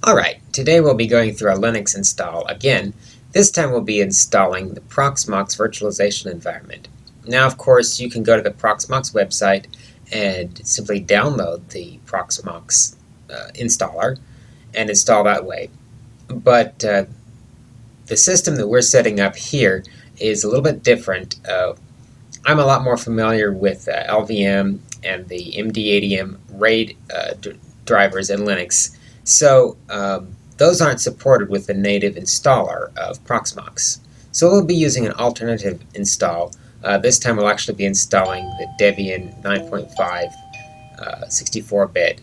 Alright, today we'll be going through a Linux install again. This time we'll be installing the Proxmox virtualization environment. Now, of course, you can go to the Proxmox website and simply download the Proxmox installer and install that way. But the system that we're setting up here is a little bit different. I'm a lot more familiar with LVM and the MD80M RAID drivers in Linux. So those aren't supported with the native installer of Proxmox. So we'll be using an alternative install. This time we'll actually be installing the Debian 9.5 64-bit.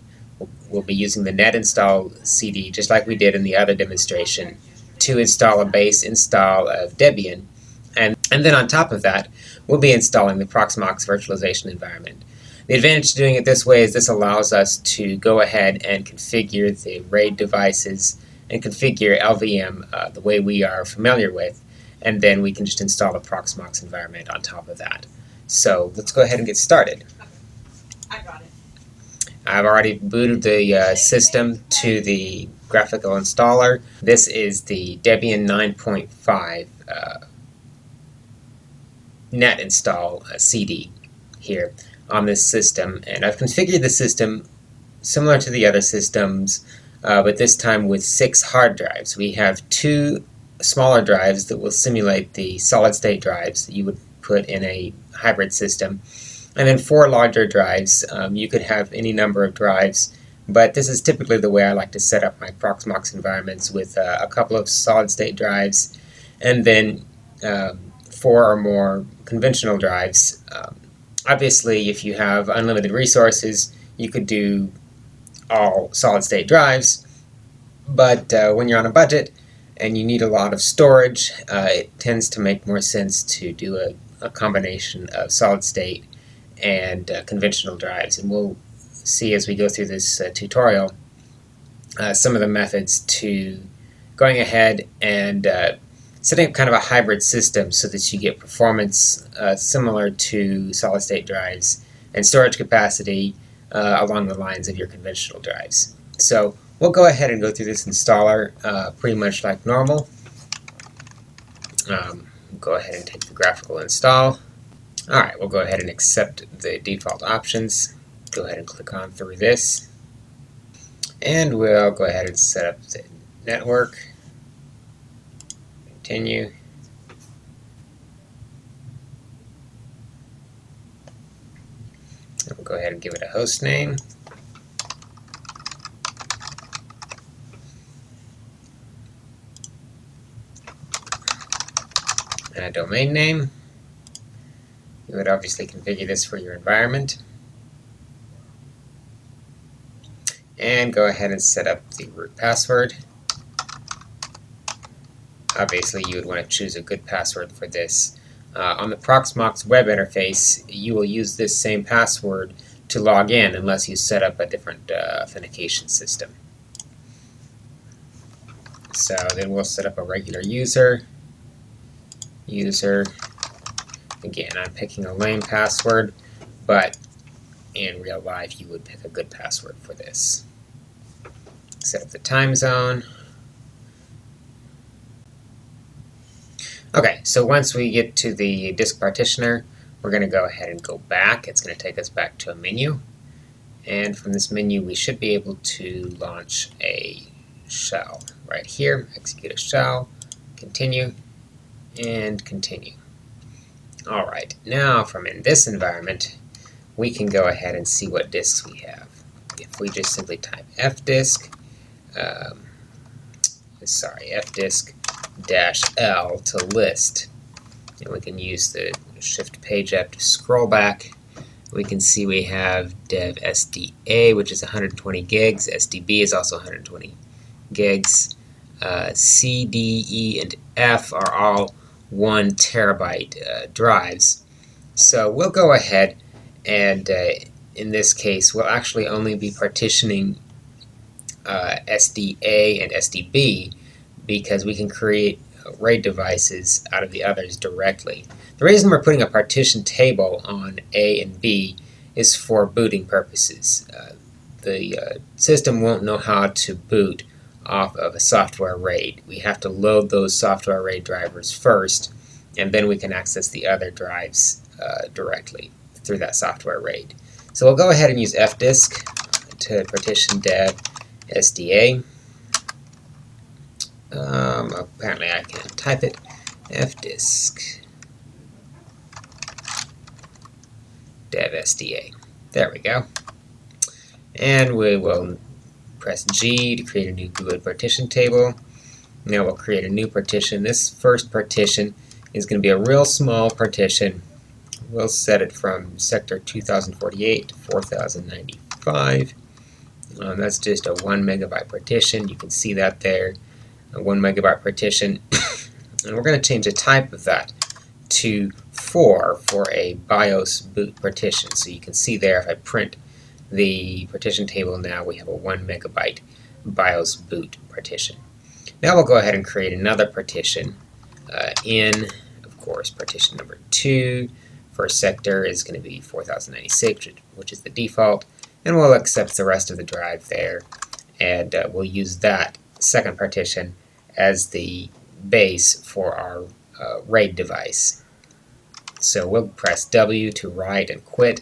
We'll be using the net install CD, just like we did in the other demonstration, to install a base install of Debian. And then on top of that, we'll be installing the Proxmox virtualization environment. The advantage of doing it this way is this allows us to go ahead and configure the RAID devices and configure LVM the way we are familiar with, and then we can just install the Proxmox environment on top of that. So let's go ahead and get started. I got it. I've already booted the system to the graphical installer. This is the Debian 9.5 net install CD here on this system, and I've configured the system similar to the other systems, but this time with 6 hard drives. We have 2 smaller drives that will simulate the solid-state drives that you would put in a hybrid system, and then 4 larger drives. You could have any number of drives, but this is typically the way I like to set up my Proxmox environments, with a couple of solid-state drives and then 4 or more conventional drives. Obviously, if you have unlimited resources, you could do all solid-state drives, but when you're on a budget and you need a lot of storage, it tends to make more sense to do a combination of solid-state and conventional drives. And we'll see as we go through this tutorial some of the methods to going ahead and setting up kind of a hybrid system so that you get performance similar to solid-state drives and storage capacity along the lines of your conventional drives. So we'll go ahead and go through this installer pretty much like normal. Go ahead and take the graphical install. Alright, we'll go ahead and accept the default options. Go ahead and click on through this. And we'll go ahead and set up the network. Continue. We'll go ahead and give it a host name. And a domain name. You would obviously configure this for your environment. And go ahead and set up the root password. Obviously, you would want to choose a good password for this. On the Proxmox web interface, you will use this same password to log in unless you set up a different authentication system. So then we'll set up a regular user. Again, I'm picking a lame password, but in real life you would pick a good password for this. Set up the time zone. Okay, so once we get to the disk partitioner, we're going to go ahead and go back. It's going to take us back to a menu. And from this menu, we should be able to launch a shell right here. Execute a shell, continue, and continue. Alright, now from in this environment, we can go ahead and see what disks we have. If we just simply type fdisk, fdisk-L to list, and we can use the shift page up to scroll back. We can see we have dev SDA, which is 120 gigs. SDB is also 120 gigs. C, D, E, and F are all 1 terabyte drives. So we'll go ahead and in this case we'll actually only be partitioning SDA and SDB because we can create RAID devices out of the others directly. The reason we're putting a partition table on A and B is for booting purposes. The system won't know how to boot off of a software RAID. We have to load those software RAID drivers first, and then we can access the other drives directly through that software RAID. So we'll go ahead and use fdisk to partition dev SDA. Apparently I can't type it. Fdisk dev SDA. There we go. And we will press G to create a new GUID partition table. Now we'll create a new partition. This first partition is going to be a real small partition. We'll set it from sector 2048 to 4095. That's just a 1 megabyte partition. You can see that there, a 1 megabyte partition. And we're going to change the type of that to 4 for a BIOS boot partition. So you can see there, if I print the partition table now, we have a 1 megabyte BIOS boot partition. Now we'll go ahead and create another partition in, of course, partition number 2. First sector is going to be 4096, which is the default, and we'll accept the rest of the drive there, and we'll use that second partition as the base for our RAID device. So we'll press W to write and quit,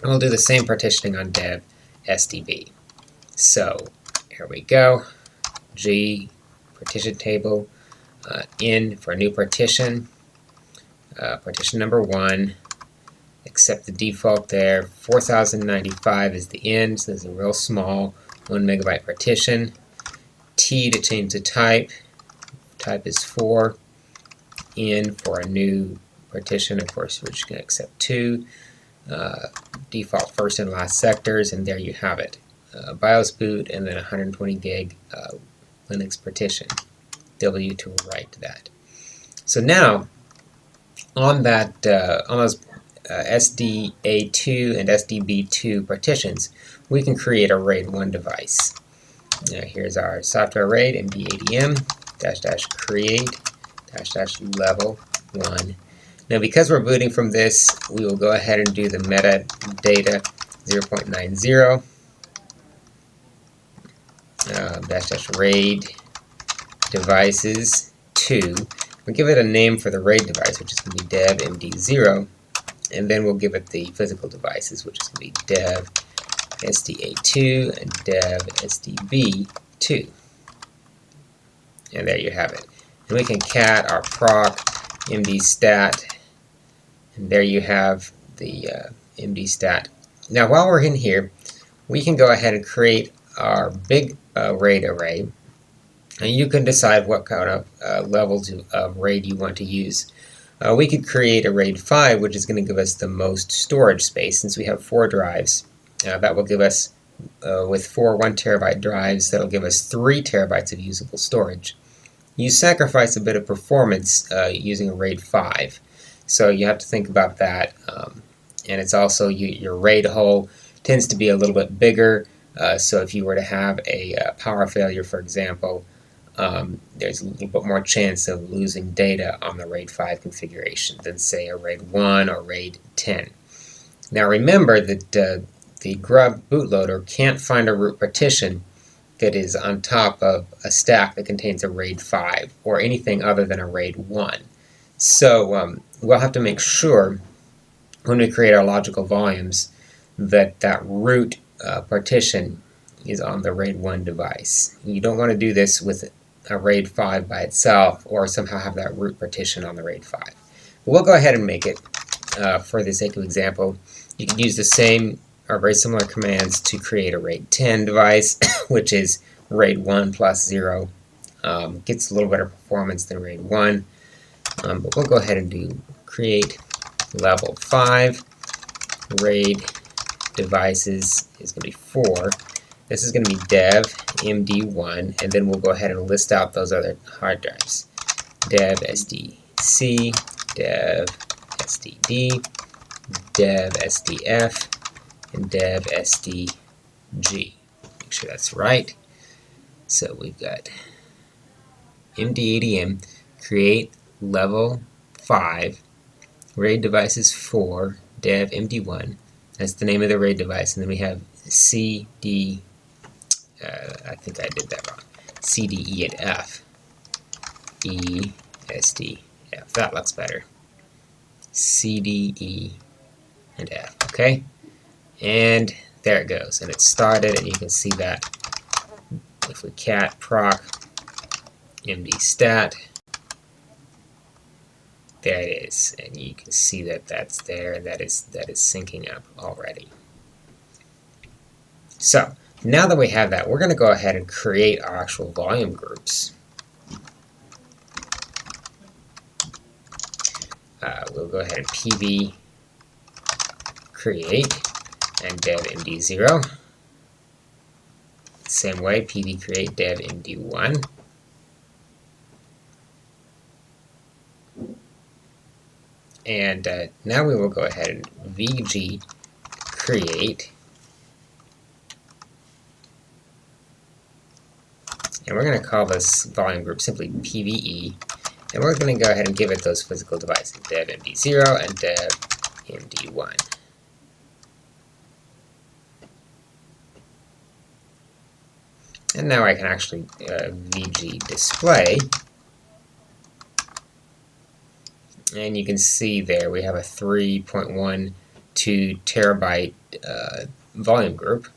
and we'll do the same partitioning on dev SDB. So here we go, G, partition table, in for a new partition, partition number 1, accept the default there, 4095 is the end, so this is a real small 1 megabyte partition, T to change the type is 4, in for a new partition, of course we're just going to accept 2, default first and last sectors, and there you have it. BIOS boot and then 120 gig Linux partition. W to write that. So now on that on those SDA2 and SDB2 partitions, we can create a RAID 1 device. Now here's our software RAID mdadm --create --level 1. Now because we're booting from this, we will go ahead and do the metadata 0.90 --RAID devices 2. We'll give it a name for the RAID device, which is going to be dev md0, and then we'll give it the physical devices, which is going to be dev sda2 and dev sdb2. And there you have it. And we can cat our proc mdstat, and there you have the mdstat. Now while we're in here, we can go ahead and create our big RAID array, and you can decide what kind of levels of RAID you want to use. We could create a RAID 5, which is going to give us the most storage space, since we have 4 drives. That will give us, with 4 1 terabyte drives, that will give us 3 terabytes of usable storage. You sacrifice a bit of performance using a RAID 5, so you have to think about that. And it's also, your RAID hole tends to be a little bit bigger, so if you were to have a power failure, for example, there's a little bit more chance of losing data on the RAID 5 configuration than, say, a RAID 1 or RAID 10. Now remember that the Grub bootloader can't find a root partition that is on top of a stack that contains a RAID 5 or anything other than a RAID 1. So we'll have to make sure when we create our logical volumes that that root partition is on the RAID 1 device. You don't want to do this with a RAID 5 by itself or somehow have that root partition on the RAID 5. But we'll go ahead and make it for the sake of example. You can use the same or very similar commands to create a RAID 10 device, which is RAID 1 plus 0. Gets a little better performance than RAID 1. But we'll go ahead and do create level 5. RAID devices is going to be 4. This is going to be dev md1, and then we'll go ahead and list out those other hard drives. Dev sdc, dev sdd, dev sdf, and dev sdg. Make sure that's right. So we've got mdadm create level 5, RAID devices 4, dev md1. That's the name of the RAID device, and then we have cd. I think I did that wrong. C, D, E, and F. E, S, D, F. That looks better. C, D, E, and F. Okay? And there it goes. And it started, and you can see that if we cat proc md stat, there it is. And you can see that that's there, and that is syncing up already. So now that we have that, we're going to go ahead and create our actual volume groups. We'll go ahead and pv create and dev md0. Same way, pv create dev md1. And now we will go ahead and vg create, and we're going to call this volume group simply PVE, and we're going to go ahead and give it those physical devices, dev md0 and dev md1. And now I can actually vg display, and you can see there we have a 3.12 terabyte volume group.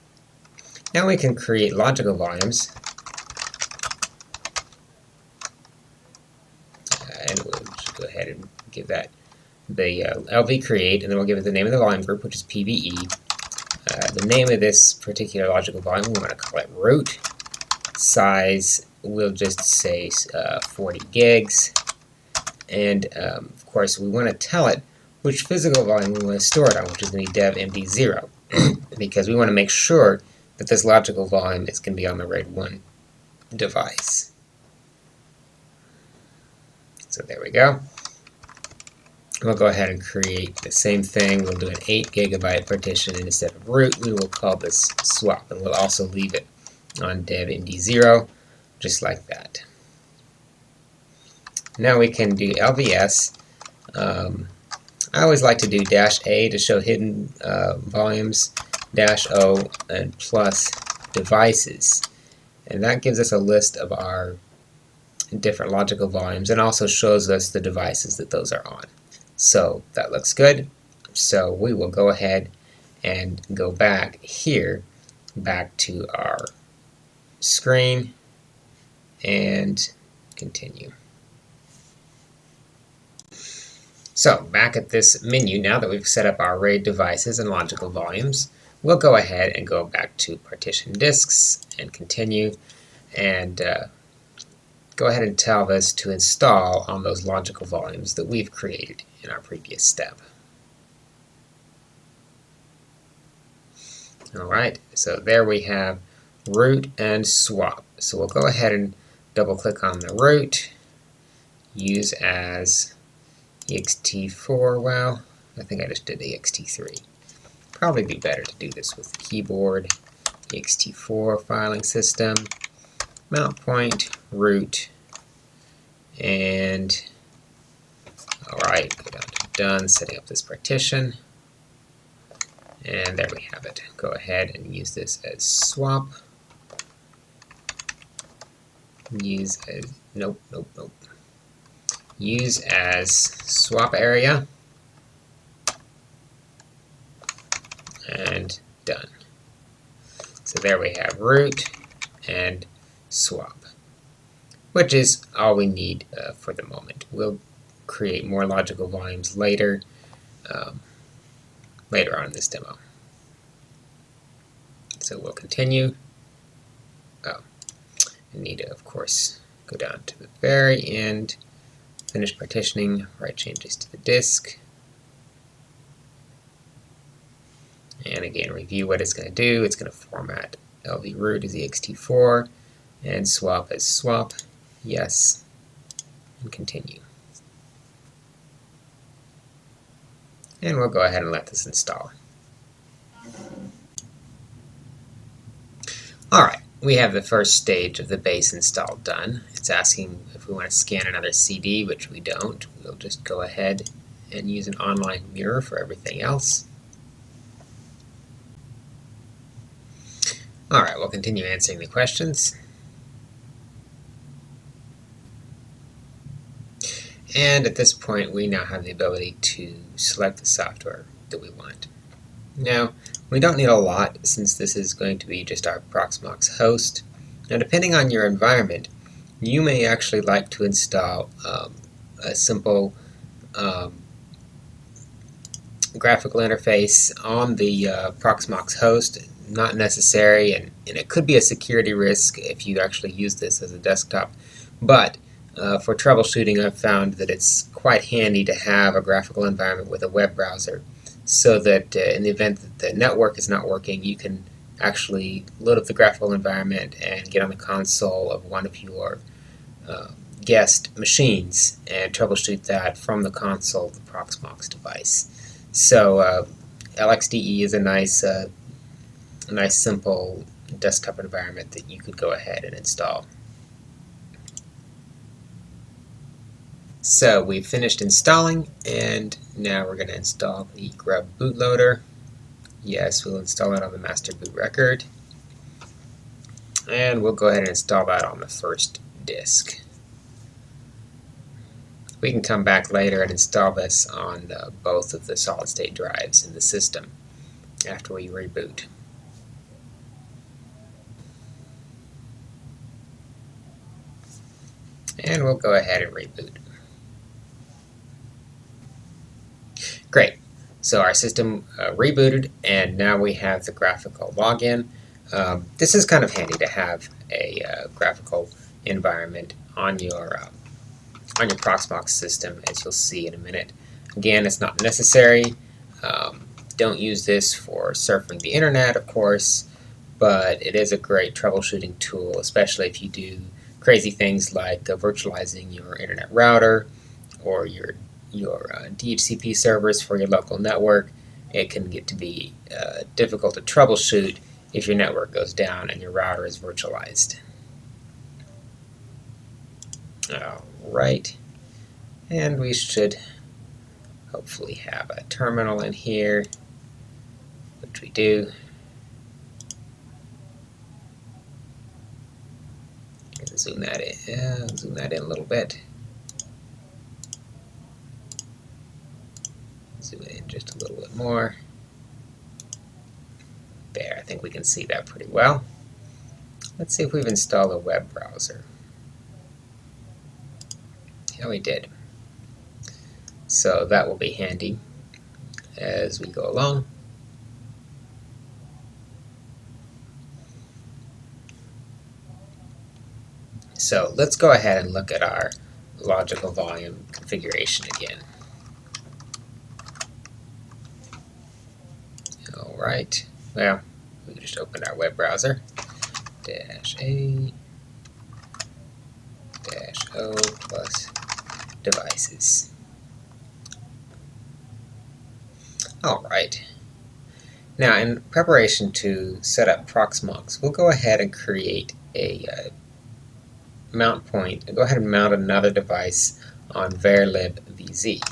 Now we can create logical volumes, and we'll just go ahead and give that the lv create, and then we'll give it the name of the volume group, which is PVE. The name of this particular logical volume, we want to call it root. Size, we'll just say 40 gigs. And of course, we want to tell it which physical volume we want to store it on, which is going to be dev md0, because we want to make sure that this logical volume is going to be on the RAID 1 device. So there we go. We'll go ahead and create the same thing. We'll do an 8 gigabyte partition, and instead of root, we will call this swap, and we'll also leave it on dev md0, just like that. Now we can do LVS. I always like to do -A to show hidden volumes, -O and plus devices. And that gives us a list of our different logical volumes and also shows us the devices that those are on. So that looks good. So we will go ahead and go back here, back to our screen, and continue. So back at this menu, now that we've set up our RAID devices and logical volumes, we'll go ahead and go back to partition disks and continue, and go ahead and tell this to install on those logical volumes that we've created in our previous step. Alright, so there we have root and swap. So we'll go ahead and double click on the root, use as ext4, well, I think I just did ext3. Probably be better to do this with the keyboard. ext4 filing system, mount point, root, and alright, go down to done, setting up this partition, and there we have it. Go ahead and use this as swap. Use as, nope. Use as swap area, and done. So there we have root and swap, which is all we need for the moment. We'll create more logical volumes later, later on in this demo. So we'll continue. Oh, I need to, of course, go down to the very end, finish partitioning, write changes to the disk, and again review what it's going to do. It's going to format lv root as ext4 and swap as swap, yes, and continue. And we'll go ahead and let this install. Alright, we have the first stage of the base install done. It's asking if we want to scan another CD, which we don't. We'll just go ahead and use an online mirror for everything else. Alright, we'll continue answering the questions. And at this point, we now have the ability to select the software that we want. Now, we don't need a lot since this is going to be just our Proxmox host. Now, depending on your environment, you may actually like to install a simple graphical interface on the Proxmox host. Not necessary, and it could be a security risk if you actually use this as a desktop. But for troubleshooting, I've found that it's quite handy to have a graphical environment with a web browser, so that in the event that the network is not working, you can actually load up the graphical environment and get on the console of one of your guest machines and troubleshoot that from the console of the Proxmox device. So LXDE is a nice simple desktop environment that you could go ahead and install. So we've finished installing, and now we're going to install the Grub bootloader. Yes, we'll install it on the master boot record, and we'll go ahead and install that on the first disk. We can come back later and install this on both of the solid-state drives in the system after we reboot. And we'll go ahead and reboot. Great. So our system rebooted, and now we have the graphical login. This is kind of handy to have a graphical environment on your Proxmox system, as you'll see in a minute. Again, it's not necessary. Don't use this for surfing the internet, of course, but it is a great troubleshooting tool, especially if you do crazy things like virtualizing your internet router or your DHCP servers for your local network. It can get to be difficult to troubleshoot if your network goes down and your router is virtualized. Alright, and we should hopefully have a terminal in here, which we do. Zoom that in a little bit. Zoom it in just a little bit more. There, I think we can see that pretty well. Let's see if we've installed a web browser. Yeah, we did. So that will be handy as we go along. So let's go ahead and look at our logical volume configuration again. Alright, well, we just opened our web browser. -A -o plus devices. Alright. Now, in preparation to set up Proxmox, we'll go ahead and create a mount point, and go ahead and mount another device on varlib_vz.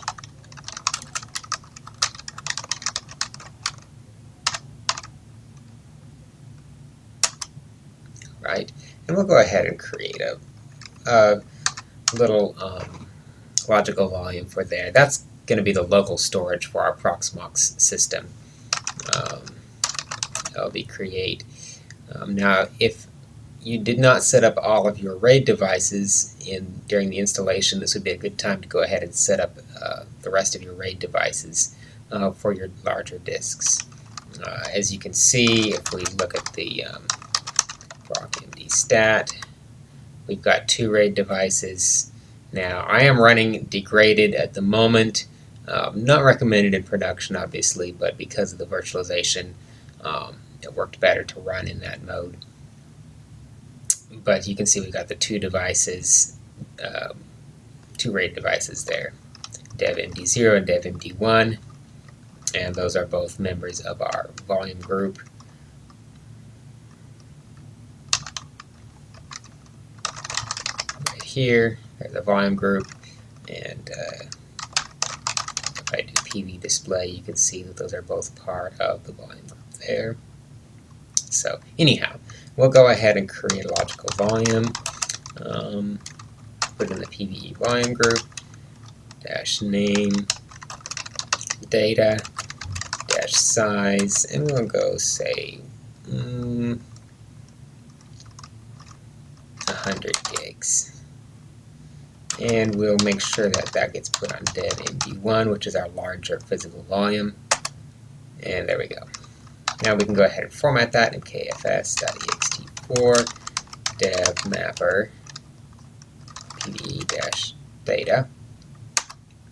Right, and we'll go ahead and create a little logical volume for there. That's going to be the local storage for our Proxmox system. lv create. Now, if you did not set up all of your RAID devices during the installation, this would be a good time to go ahead and set up the rest of your RAID devices for your larger disks. As you can see, if we look at the procmd stat, we've got 2 RAID devices. Now, I am running degraded at the moment. Not recommended in production, obviously, but because of the virtualization, it worked better to run in that mode. But you can see we've got the 2 devices, 2 RAID devices there, devmd0 and devmd1, and those are both members of our volume group. Right here, there's the volume group, and if I do PV display, you can see that those are both part of the volume group there. So anyhow, we'll go ahead and create a logical volume, put it in the PVE volume group, dash name data dash size, and we'll go say 100 gigs. And we'll make sure that that gets put on dev MD1, which is our larger physical volume. And there we go. Now we can go ahead and format that in kfs.ext4 dev mapper pve-data.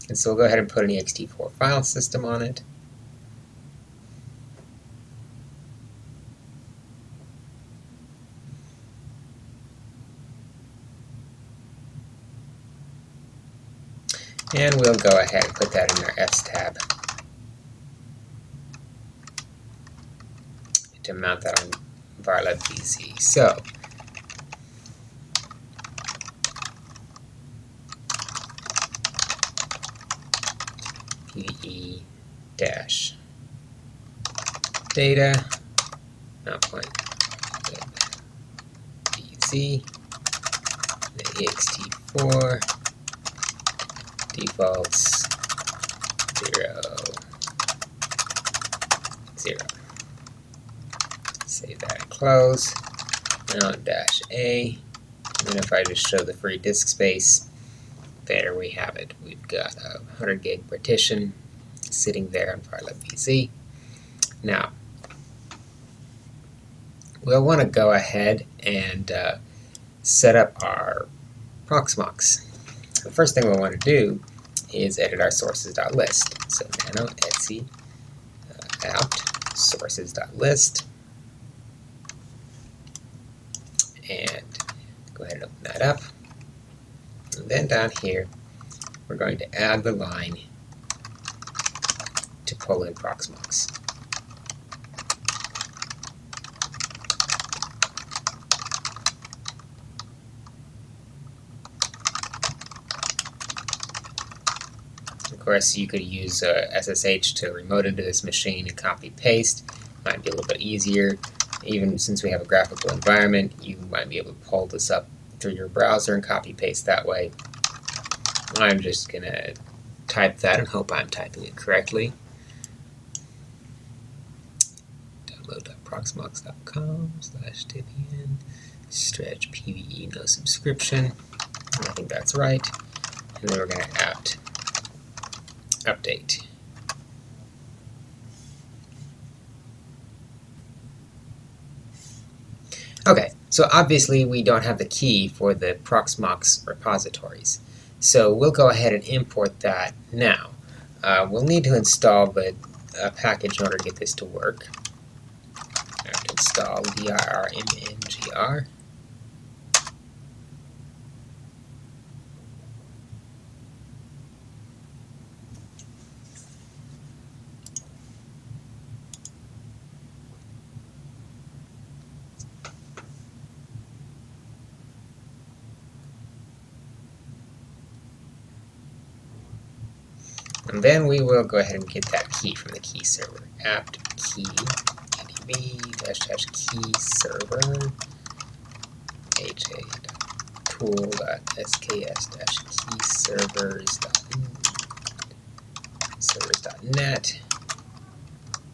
And so we'll go ahead and put an ext4 file system on it. And we'll go ahead and put that in our Fs tab to mount that on varlib VZ. So PVE dash data mount point VZ, the ext4 defaults 0, 0. Save that and close. Now dash A. And then if I just show the free disk space, there we have it. We've got a 100 gig partition sitting there on varlib VZ. Now, we'll want to go ahead and set up our Proxmox. The first thing we'll want to do is edit our sources.list. So nano etc apt sources.list, and go ahead and open that up. And then down here, we're going to add the line to pull in Proxmox. Of course, you could use SSH to remote into this machine and copy paste. Might be a little bit easier. Even since we have a graphical environment, you might be able to pull this up through your browser and copy paste that way. I'm just going to type that and hope I'm typing it correctly. Download.proxmox.com/Debian stretch PVE no subscription. I think that's right. And then we're going to apt update. Okay, so obviously we don't have the key for the Proxmox repositories. So we'll go ahead and import that now. We'll need to install the package in order to get this to work. I have to install lvmcache. And then we will go ahead and get that key from the key server. apt key adb-key server ha.tool.sks-key servers.net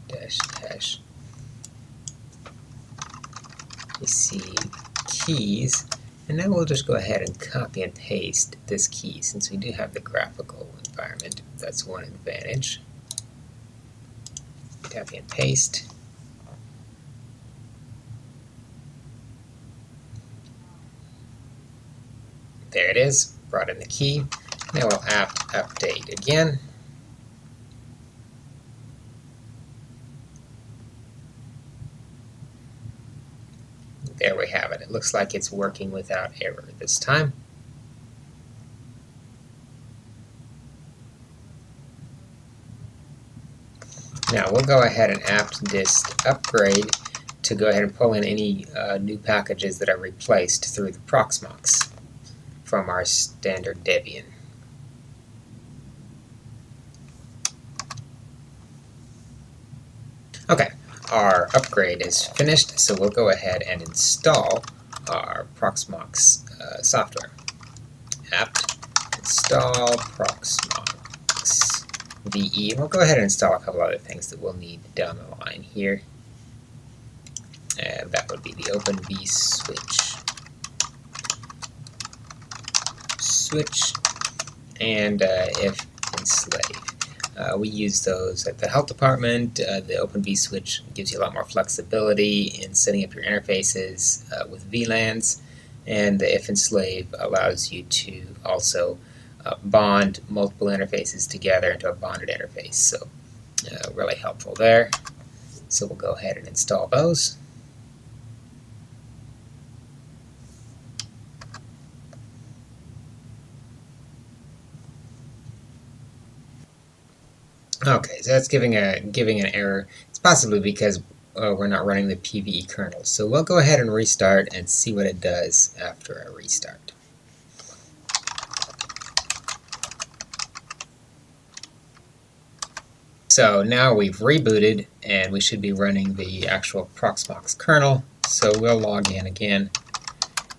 -- receive keys. And now we'll just go ahead and copy and paste this key, since we do have the graphical environment. That's one advantage. Copy and paste. There it is, brought in the key. Now we'll apt update again. There we have it. It looks like it's working without error this time. Now we'll go ahead and apt dist upgrade to go ahead and pull in any new packages that are replaced through the Proxmox from our standard Debian. Okay, our upgrade is finished, so we'll go ahead and install our Proxmox software. Apt install Proxmox. VE. And we'll go ahead and install a couple other things that we'll need down the line here. And that would be the Open vSwitch and if enslave. We use those at the health department. The Open vSwitch gives you a lot more flexibility in setting up your interfaces with VLANs, and the if enslave allows you to also bond multiple interfaces together into a bonded interface. So really helpful there. So we'll go ahead and install those. Okay, so that's giving an error. It's possibly because we're not running the PVE kernel. So we'll go ahead and restart and see what it does after a restart. So now we've rebooted and we should be running the actual Proxmox kernel. So we'll log in again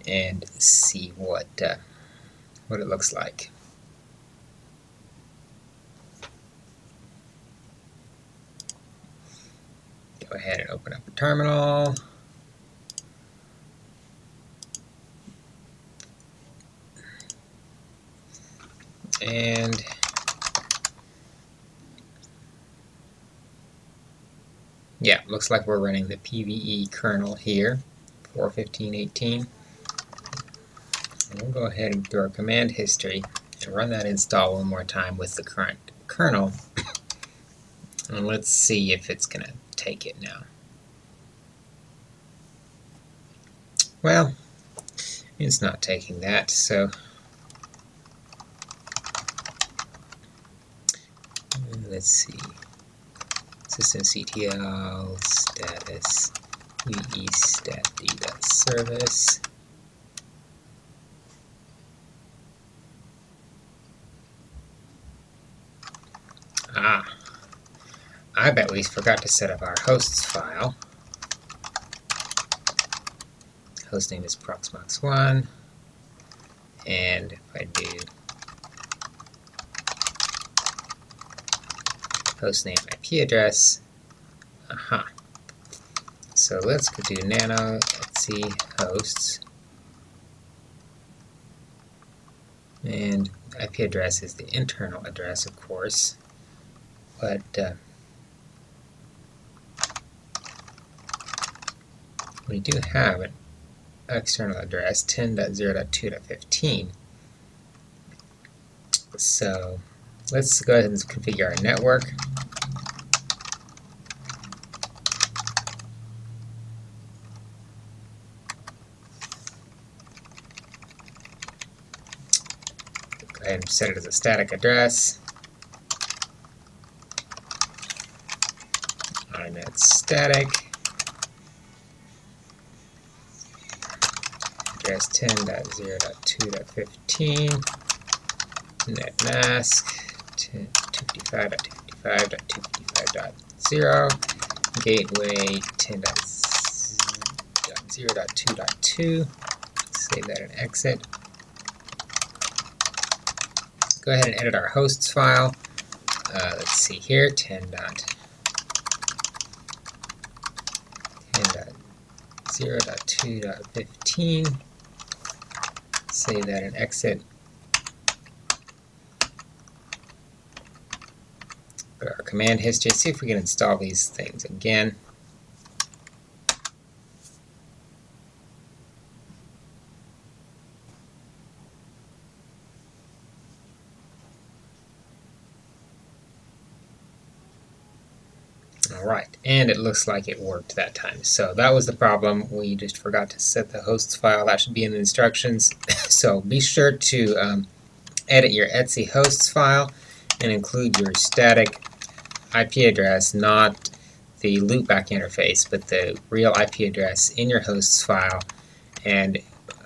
and see what it looks like. Go ahead and open up a terminal. And yeah, looks like we're running the PVE kernel here, 4.15.18. And we'll go ahead and do our command history and run that install one more time with the current kernel. And let's see if it's going to take it now. Well, it's not taking that, so let's see. systemctl status ve stat_d.service. I bet we forgot to set up our hosts file. Host name is Proxmox1, and if I do host name IP address, so let's go do nano etc hosts, and IP address is the internal address, of course, but we do have an external address, 10.0.2.15. So let's go ahead and configure our network. Go ahead and set it as a static address. Net static address 10.0.2.15, net mask 255.255.255.0, gateway 10.0.2.2. Save that and exit. Go ahead and edit our hosts file. Let's see here, 10.0.2.15. Save that and exit. Go to our command history, see if we can install these things again. Alright, and it looks like it worked that time. So that was the problem. We just forgot to set the hosts file. That should be in the instructions. So be sure to edit your etc hosts file and include your static IP address, not the loopback interface, but the real IP address in your hosts file, and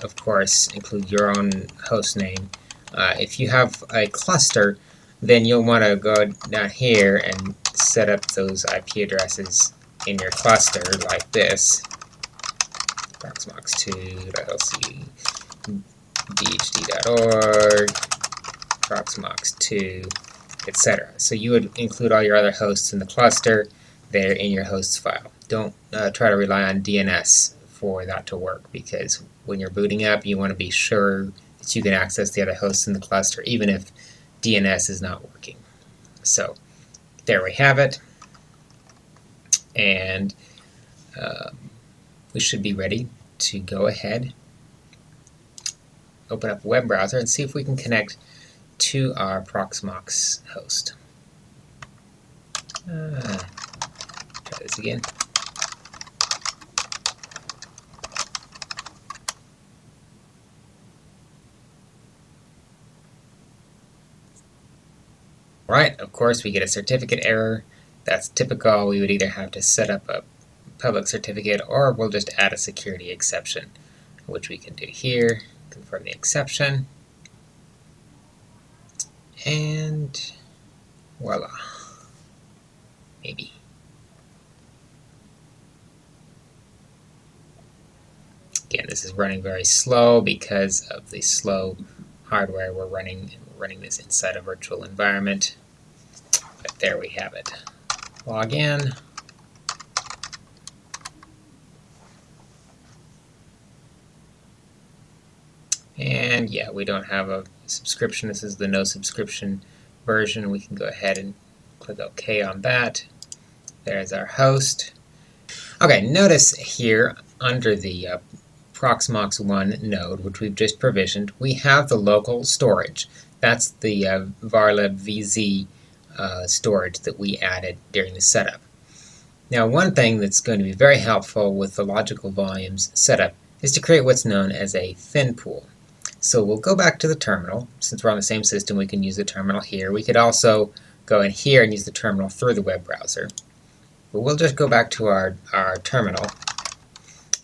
of course include your own host name. If you have a cluster, then you'll want to go down here and set up those IP addresses in your cluster like this. Proxmox2.lc bhd.org, Proxmox2, etc. So you would include all your other hosts in the cluster there in your hosts file. Don't try to rely on DNS for that to work, because when you're booting up, you want to be sure that you can access the other hosts in the cluster, even if DNS is not working. So there we have it, and we should be ready to go ahead, open up a web browser, and see if we can connect to our Proxmox host. Try this again. Right, of course we get a certificate error. That's typical. We would either have to set up a public certificate, or we'll just add a security exception, which we can do here. Confirm the exception, and voila. Maybe. Again, this is running very slow because of the slow hardware we're running. We're running this inside a virtual environment. But there we have it. Log in. And yeah, we don't have a subscription. This is the no subscription version. We can go ahead and click OK on that. There's our host. Okay, notice here under the Proxmox 1 node, which we've just provisioned, we have the local storage. That's the varlib VZ storage that we added during the setup. Now, one thing that's going to be very helpful with the logical volumes setup is to create what's known as a thin pool. So we'll go back to the terminal. Since we're on the same system, we can use the terminal here. We could also go in here and use the terminal through the web browser. But we'll just go back to our terminal,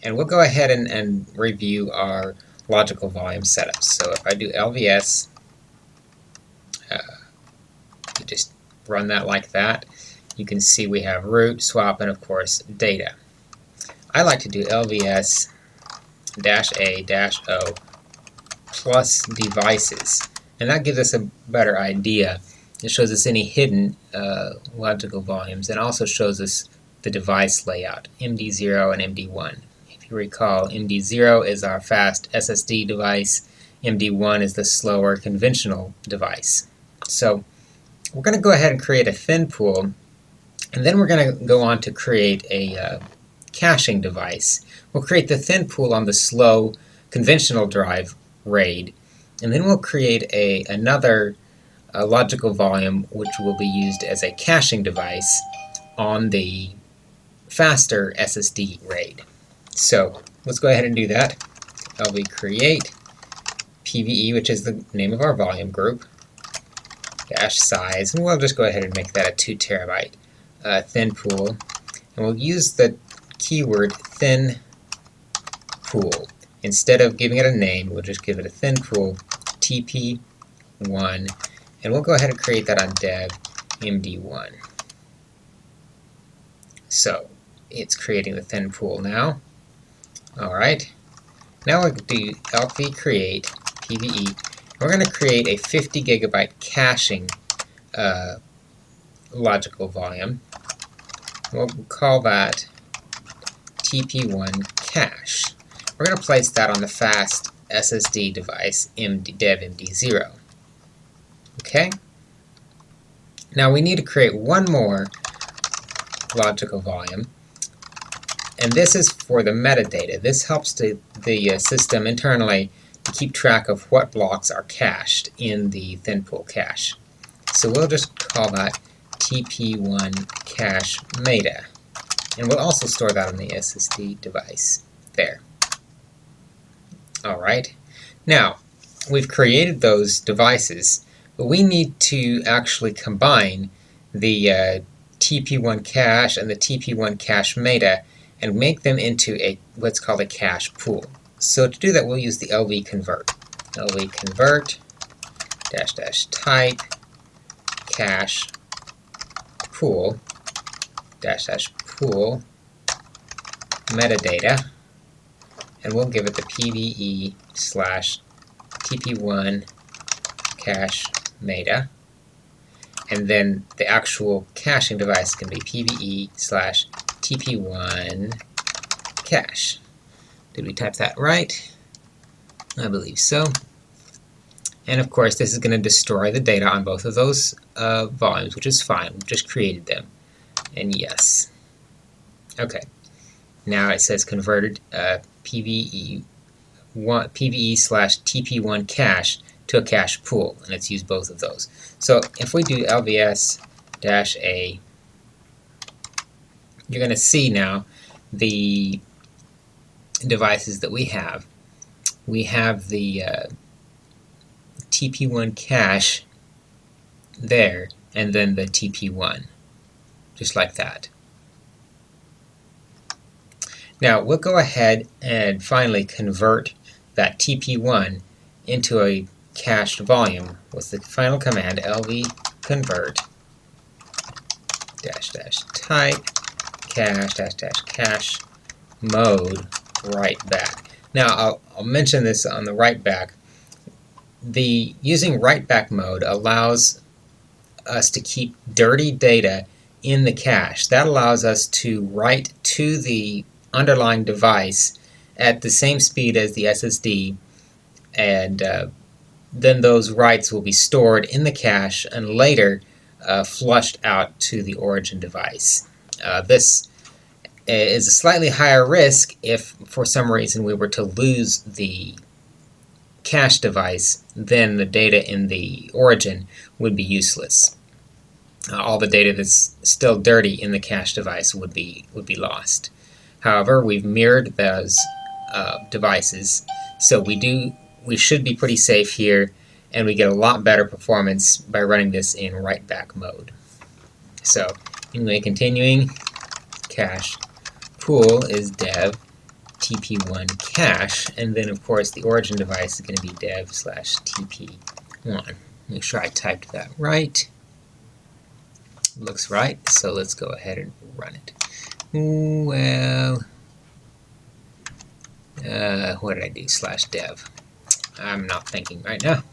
and we'll go ahead and review our logical volume setups. So if I do LVS, you just run that like that. You can see we have root, swap, and of course data. I like to do LVS -A-O plus devices, and that gives us a better idea. It shows us any hidden logical volumes, and also shows us the device layout, MD0 and MD1. If you recall, MD0 is our fast SSD device, MD1 is the slower conventional device. So we're going to go ahead and create a thin pool, and then we're going to go on to create a caching device. We'll create the thin pool on the slow conventional drive RAID, and then we'll create another logical volume which will be used as a caching device on the faster SSD RAID. So let's go ahead and do that. LV create PVE, which is the name of our volume group, dash size, and we'll just go ahead and make that a 2 terabyte thin pool, and we'll use the keyword thin pool. Instead of giving it a name, we'll just give it a thin pool TP1, and we'll go ahead and create that on dev MD1. So it's creating the thin pool now. Alright, now we'll do lv create PVE. We're going to create a 50 gigabyte caching logical volume. We'll call that TP1 cache. We're going to place that on the fast SSD device dev MD0. Okay? Now we need to create one more logical volume, and this is for the metadata. This helps the system internally to keep track of what blocks are cached in the thin pool cache. So we'll just call that TP1 cache meta, and we'll also store that on the SSD device there. Alright, now we've created those devices, but we need to actually combine the TP1 cache and the TP1 cache meta and make them into what's called a cache pool. So to do that, we'll use the lv convert. lv convert --type cache pool --pool metadata, and we'll give it the PVE/TP1 cache meta. and then the actual caching device can be PVE/TP1 cache. Did we type that right? I believe so. And of course, this is going to destroy the data on both of those volumes, which is fine. We've just created them. And yes. Okay. Now it says converted PVE/TP1 cache to a cache pool, and let's use both of those. So if we do lvs-a, you're going to see now the devices that we have. We have the TP1 cache there, and then the TP1, just like that. Now we'll go ahead and finally convert that TP1 into a cached volume with the final command lvconvert --type cache mode write back. Now I'll mention this on the write back. Using write back mode allows us to keep dirty data in the cache. That allows us to write to the underlying device at the same speed as the SSD, and then those writes will be stored in the cache and later flushed out to the origin device. This is a slightly higher risk if for some reason we were to lose the cache device, then the data in the origin would be useless. All the data that's still dirty in the cache device would be lost. However, we've mirrored those devices, so we should be pretty safe here, and we get a lot better performance by running this in write back mode. So anyway, continuing, cache pool is dev TP1 cache, and then of course the origin device is going to be dev/TP1. Make sure I typed that right. Looks right, so let's go ahead and run it. Well, what did I do? /dev. I'm not thinking right now.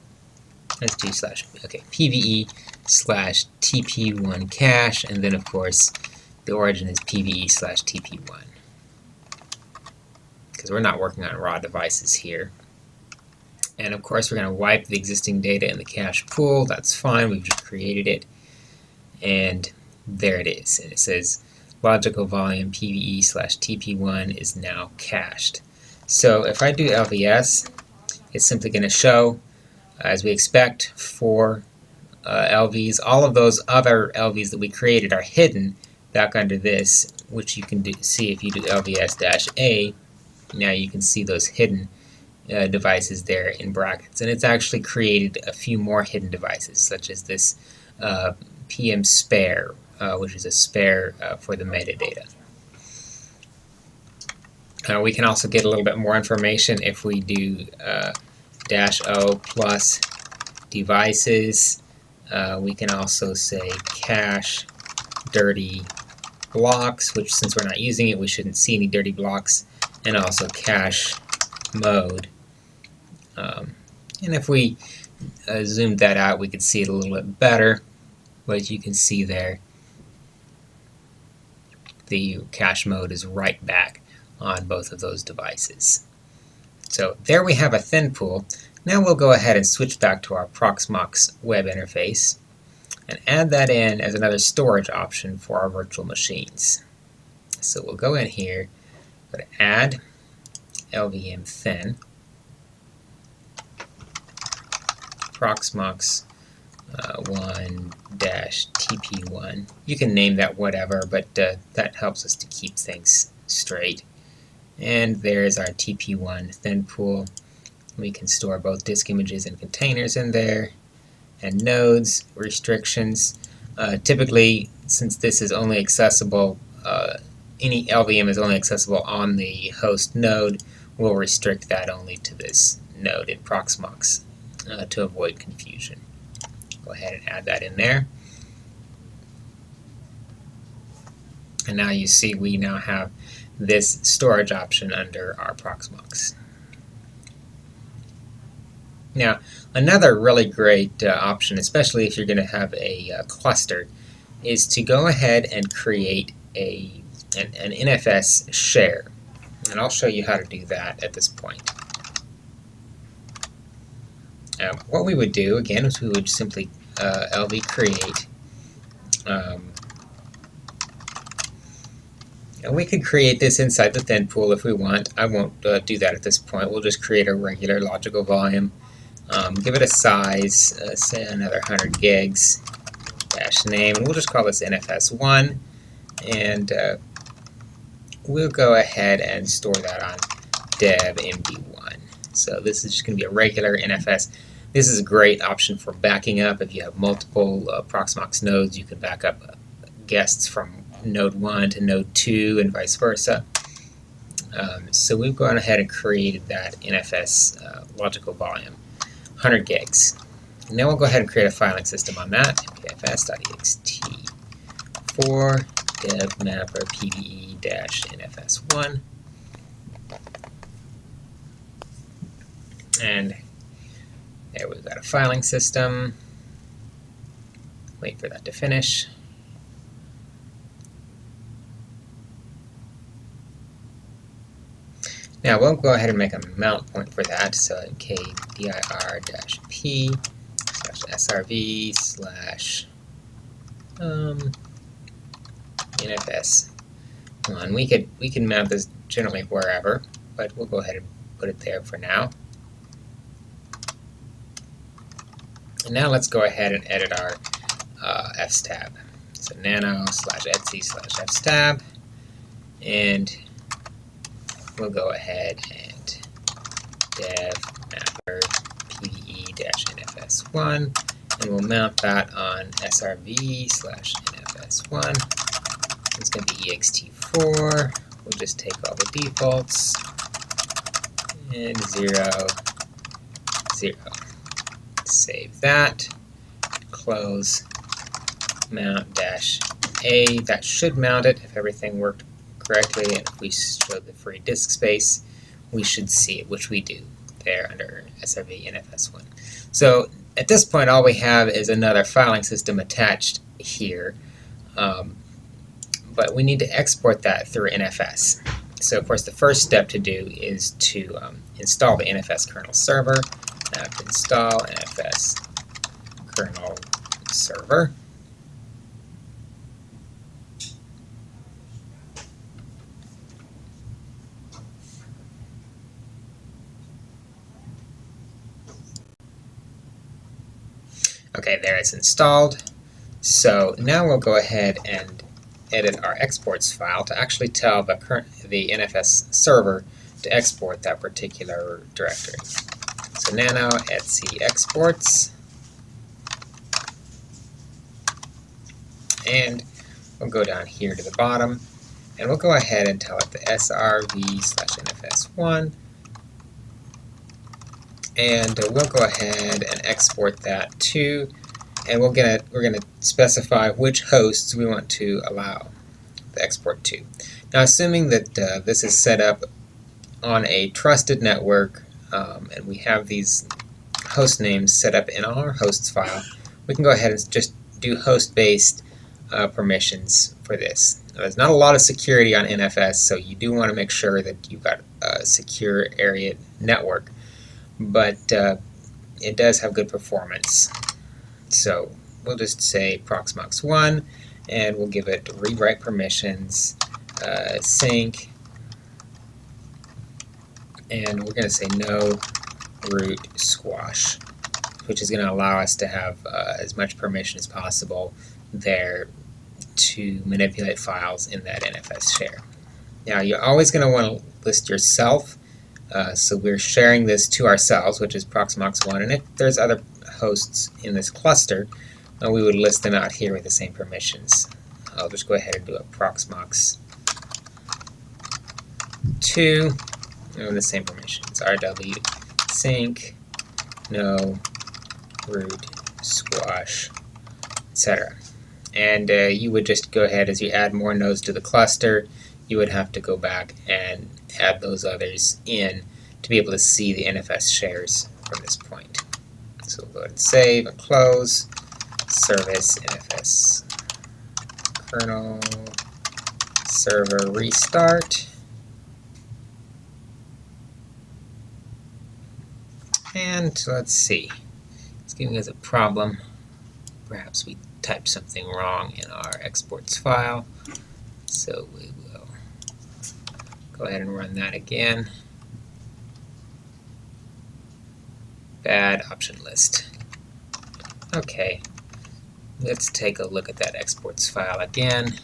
Let's do PVE/TP1 cache, and then of course the origin is PVE/TP1. Because we're not working on raw devices here. And of course we're going to wipe the existing data in the cache pool. That's fine, we've just created it. And there it is. And it says logical volume PVE/TP1 is now cached. So if I do LVS, it's simply going to show, as we expect for LVs, all of those other LVs that we created are hidden back under this, which you can see if you do LVS-A. Now you can see those hidden devices there in brackets. And it's actually created a few more hidden devices, such as this PM spare, which is a spare for the metadata. We can also get a little bit more information if we do -O plus devices. We can also say cache dirty blocks, which since we're not using it, we shouldn't see any dirty blocks, and also cache mode. And if we zoomed that out, we could see it a little bit better. But as you can see there, the cache mode is right back on both of those devices. So there we have a thin pool. Now we'll go ahead and switch back to our Proxmox web interface and add that in as another storage option for our virtual machines. So we'll go in here, go to add LVM thin, Proxmox 1-TP1. You can name that whatever, but that helps us to keep things straight. And there's our TP1 thin pool. We can store both disk images and containers in there, and nodes, restrictions. Typically, since this is only accessible, any LVM is only accessible on the host node, we'll restrict that only to this node in Proxmox to avoid confusion. Go ahead and add that in there. And now you see we now have this storage option under our Proxmox. Now, another really great option, especially if you're going to have a cluster, is to go ahead and create an NFS Share. And I'll show you how to do that at this point. What we would do, again, is we would simply lv create. And we could create this inside the thin pool if we want. I won't do that at this point. We'll just create a regular logical volume. Give it a size, say another 100 gigs, dash name, and we'll just call this NFS1. And we'll go ahead and store that on debmd1. So this is just going to be a regular NFS. This is a great option for backing up. If you have multiple Proxmox nodes, you can back up guests from node 1 to node 2 and vice versa. So we've gone ahead and created that NFS logical volume, 100 gigs. And now we'll go ahead and create a filing system on that, npfs.ext for debmapper pve-nfs1. And there we've got a filing system. Wait for that to finish. Now we'll go ahead and make a mount point for that. So mkdir-p/srv/NFS1. We can mount this generally wherever, but we'll go ahead and put it there for now. And now let's go ahead and edit our fstab. So nano/etc/fstab, and we'll go ahead and debmapper pve-nfs1, and we'll mount that on srv/nfs1. It's going to be ext4. We'll just take all the defaults and 0, 0. Save that. Close. Mount -a. That should mount it if everything worked correctly, and if we show the free disk space, we should see it, which we do there under srv/nfs1. So at this point, all we have is another filing system attached here, but we need to export that through NFS. So of course, the first step to do is to install the NFS kernel server. Apt install NFS kernel server. Okay, there it's installed. So now we'll go ahead and edit our exports file to actually tell the NFS server to export that particular directory. So nano etc exports, and we'll go down here to the bottom, and we'll go ahead and tell it the srv/nfs1, and we'll go ahead and export that to, and we're gonna specify which hosts we want to allow the export to. Now, assuming that this is set up on a trusted network, and we have these host names set up in our hosts file, we can go ahead and just do host-based permissions for this. There's not a lot of security on NFS, so you do want to make sure that you've got a secure area network, but it does have good performance. So we'll just say Proxmox1, and we'll give it read-write permissions, sync, and we're going to say no root squash, which is going to allow us to have as much permission as possible there to manipulate files in that NFS share. Now, you're always going to want to list yourself, so we're sharing this to ourselves, which is Proxmox1, and if there's other hosts in this cluster, we would list them out here with the same permissions. I'll just go ahead and do a Proxmox2, and the same permissions, rw sync, no root squash, etc. And you would just go ahead, as you add more nodes to the cluster, you would have to go back and add those others in to be able to see the NFS shares from this point. So we'll go ahead and save and close. Service NFS kernel server restart. And let's see. It's giving us a problem. Perhaps we typed something wrong in our exports file. So we will go ahead and run that again. Bad option list. Okay, let's take a look at that exports file again.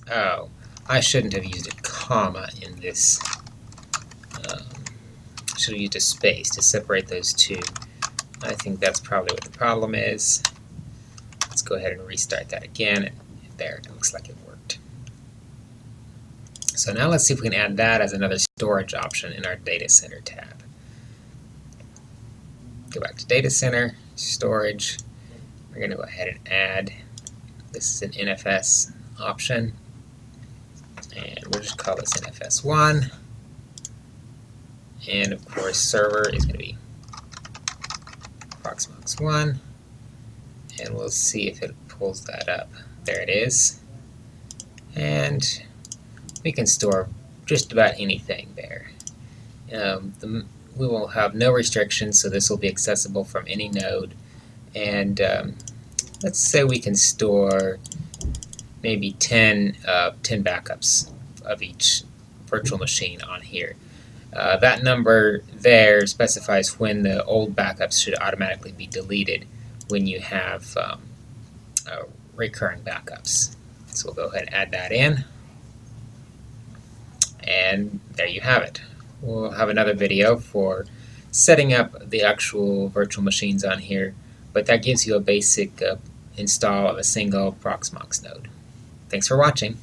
Oh, I shouldn't have used a comma in this. I should have used a space to separate those two. I think that's probably what the problem is. Let's go ahead and restart that again. And there, it looks like it worked. So now let's see if we can add that as another storage option in our Data Center tab. Go back to Data Center, Storage. We're going to go ahead and add, this is an NFS option, and we'll just call this NFS1. And of course, server is going to be Proxmox 1. And we'll see if it pulls that up. There it is. And we can store just about anything there. We will have no restrictions, so this will be accessible from any node. And let's say we can store maybe 10 backups of each virtual machine on here. That number there specifies when the old backups should automatically be deleted when you have recurring backups. So we'll go ahead and add that in. And there you have it. We'll have another video for setting up the actual virtual machines on here, but that gives you a basic install of a single Proxmox node. Thanks for watching.